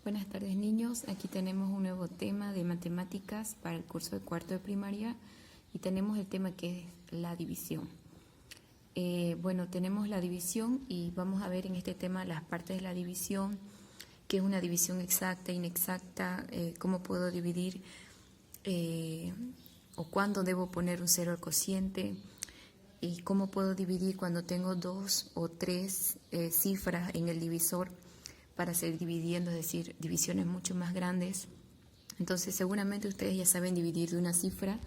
Buenas tardes, niños. Aquí tenemos un nuevo tema de matemáticas para el curso de cuarto de primaria y tenemos el tema que es la división. Tenemos la división y vamos a ver en este tema las partes de la división, qué es una división exacta, inexacta, cómo puedo dividir o cuándo debo poner un cero al cociente y cómo puedo dividir cuando tengo dos o tres cifras en el divisor para seguir dividiendo, es decir, divisiones mucho más grandes. Entonces seguramente ustedes ya saben dividir de una cifra,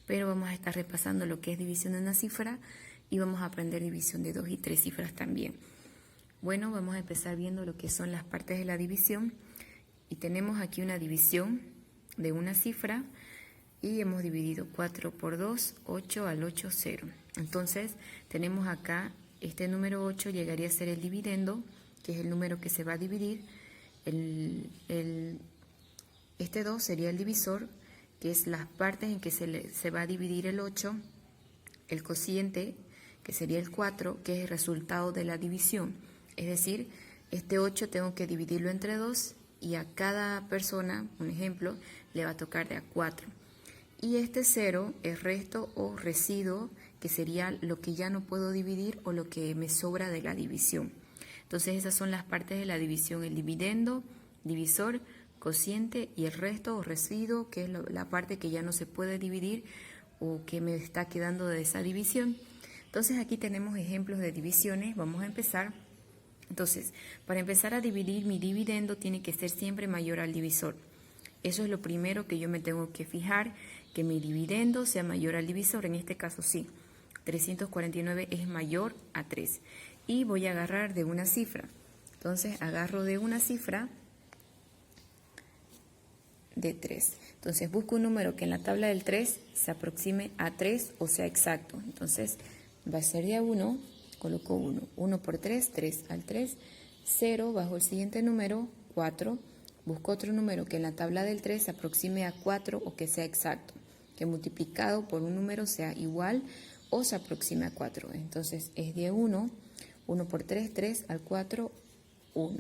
pero vamos a estar repasando lo que es división de una cifra y vamos a aprender división de dos y tres cifras también. Bueno, vamos a empezar viendo lo que son las partes de la división y tenemos aquí una división de una cifra y hemos dividido 4 por 2, 8 al 8, 0. Entonces tenemos acá este número 8 llegaría a ser el dividendo, que es el número que se va a dividir. Este 2 sería el divisor, que es las partes en que se va a dividir el 8, el cociente, que sería el 4, que es el resultado de la división. Es decir, este 8 tengo que dividirlo entre 2 y a cada persona, un ejemplo, le va a tocar de a 4. Y este 0 es resto o residuo, que sería lo que ya no puedo dividir o lo que me sobra de la división. Entonces esas son las partes de la división: el dividendo, divisor, cociente y el resto o residuo, que es la parte que ya no se puede dividir o que me está quedando de esa división. Entonces aquí tenemos ejemplos de divisiones. Vamos a empezar. Entonces, para empezar a dividir, mi dividendo tiene que ser siempre mayor al divisor. Eso es lo primero que yo me tengo que fijar, que mi dividendo sea mayor al divisor. En este caso sí, 349 es mayor a 3. Y voy a agarrar de una cifra. Entonces agarro de una cifra de 3. Entonces busco un número que en la tabla del 3 se aproxime a 3 o sea exacto. Entonces va a ser de a 1, coloco 1. 1 por 3, 3 al 3, 0, bajo el siguiente número, 4. Busco otro número que en la tabla del 3 se aproxime a 4 o que sea exacto, que multiplicado por un número sea igual o se aproxime a 4. Entonces es de 1, 1 por 3, 3 al 4, 1.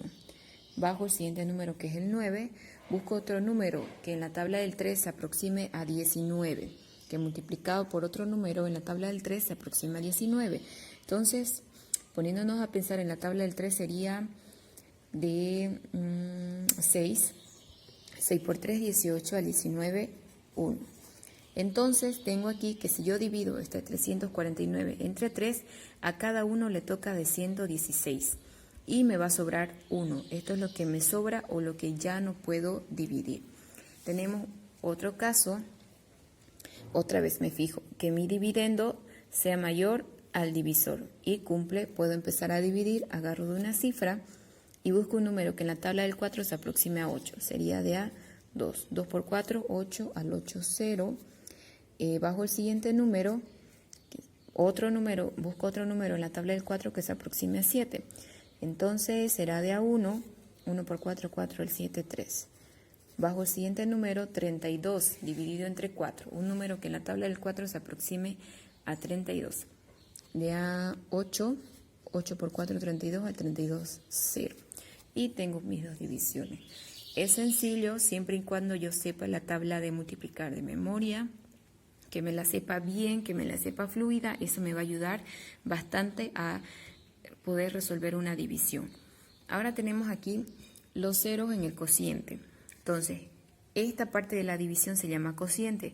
Bajo el siguiente número que es el 9, busco otro número que en la tabla del 3 se aproxime a 19, que multiplicado por otro número en la tabla del 3 se aproxima a 19. Entonces, poniéndonos a pensar en la tabla del 3 sería de 6. 6 por 3, 18 al 19, 1. Entonces tengo aquí que si yo divido este 349 entre 3, a cada uno le toca de 116 y me va a sobrar 1. Esto es lo que me sobra o lo que ya no puedo dividir. Tenemos otro caso, otra vez me fijo, que mi dividendo sea mayor al divisor y cumple. Puedo empezar a dividir, agarro de una cifra y busco un número que en la tabla del 4 se aproxime a 8, sería de a 2. 2 por 4, 8 al 8, 0. Bajo el siguiente número, busco otro número en la tabla del 4 que se aproxime a 7. Entonces será de a 1, 1 por 4, 4 al 7, 3. Bajo el siguiente número, 32 dividido entre 4, un número que en la tabla del 4 se aproxime a 32. De a 8, 8 por 4, 32 al 32, 0. Y tengo mis dos divisiones. Es sencillo siempre y cuando yo sepa la tabla de multiplicar de memoria, que me la sepa bien, que me la sepa fluida. Eso me va a ayudar bastante a poder resolver una división. Ahora tenemos aquí los ceros en el cociente. Entonces, esta parte de la división se llama cociente.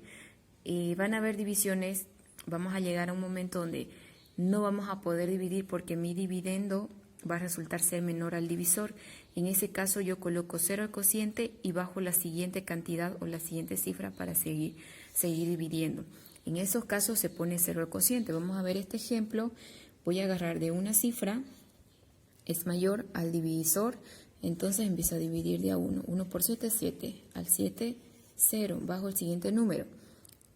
Van a haber divisiones, vamos a llegar a un momento donde no vamos a poder dividir porque mi dividendo va a resultar ser menor al divisor. En ese caso yo coloco 0 al cociente y bajo la siguiente cantidad o la siguiente cifra para seguir dividiendo. En esos casos se pone 0 al cociente. Vamos a ver este ejemplo. Voy a agarrar de una cifra, es mayor al divisor, entonces empiezo a dividir de a 1. 1 por 7, 7. Al 7, 0. Bajo el siguiente número.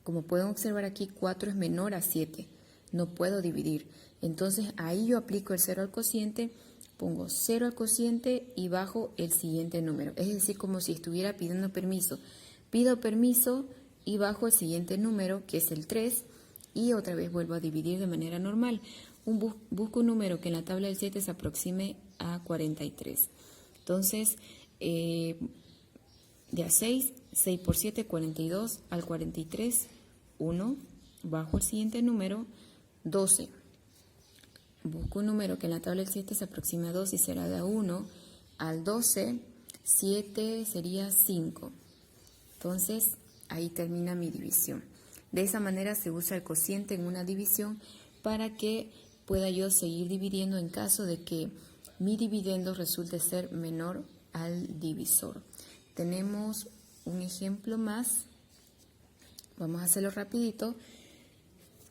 Como pueden observar aquí, 4 es menor a 7. No puedo dividir. Entonces ahí yo aplico el 0 al cociente, pongo 0 al cociente y bajo el siguiente número. Es decir, como si estuviera pidiendo permiso. Pido permiso y bajo el siguiente número, que es el 3, y otra vez vuelvo a dividir de manera normal. Busco un número que en la tabla del 7 se aproxime a 43. Entonces, de a 6, 6 por 7, 42, al 43, 1, bajo el siguiente número, 12. Busco un número que en la tabla del 7 se aproxime a 2 y será de a 1, al 12, 7 sería 5. Entonces, ahí termina mi división. De esa manera se usa el cociente en una división para que pueda yo seguir dividiendo en caso de que mi dividendo resulte ser menor al divisor. Tenemos un ejemplo más. Vamos a hacerlo rapidito.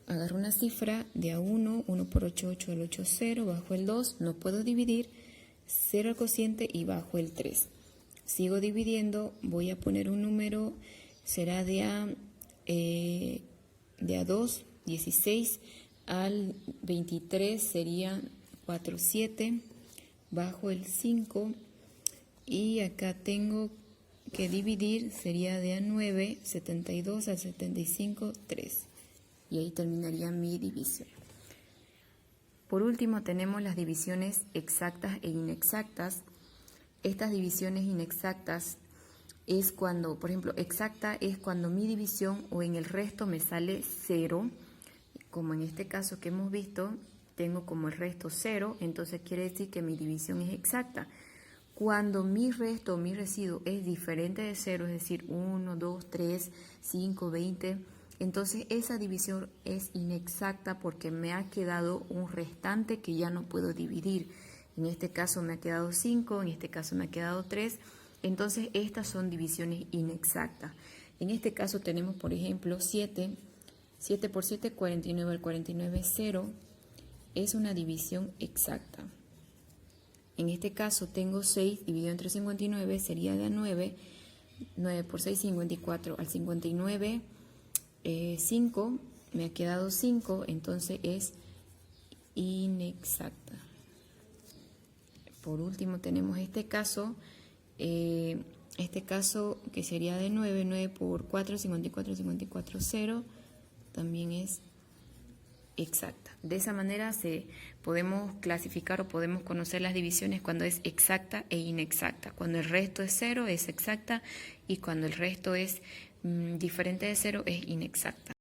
Agarro una cifra de a 1, 1 por 8, 8 al 8, 0, bajo el 2, no puedo dividir, 0 al cociente y bajo el 3. Sigo dividiendo, voy a poner un número, será de a 2, 16, al 23 sería 4, 7, bajo el 5, y acá tengo que dividir, sería de a 9, 72 al 75, 3. Y ahí terminaría mi división. Por último tenemos las divisiones exactas e inexactas. Estas divisiones inexactas es cuando, por ejemplo, exacta es cuando mi división o en el resto me sale 0, como en este caso que hemos visto, tengo como el resto 0, entonces quiere decir que mi división es exacta. Cuando mi resto o mi residuo es diferente de 0, es decir, 1, 2, 3, 5, 20, entonces esa división es inexacta porque me ha quedado un restante que ya no puedo dividir. En este caso me ha quedado 5, en este caso me ha quedado 3, entonces estas son divisiones inexactas. En este caso tenemos, por ejemplo, 7, 7 por 7, 49 al 49, 0, es una división exacta. En este caso tengo 6 dividido entre 59, sería de a 9, 9 por 6, 54, al 59, 5, me ha quedado 5, entonces es inexacta. Por último tenemos este caso que sería de 9, 9 por 4, 54, 54, 0, también es exacta. De esa manera podemos clasificar o podemos conocer las divisiones cuando es exacta e inexacta. Cuando el resto es 0 es exacta y cuando el resto es diferente de 0 es inexacta.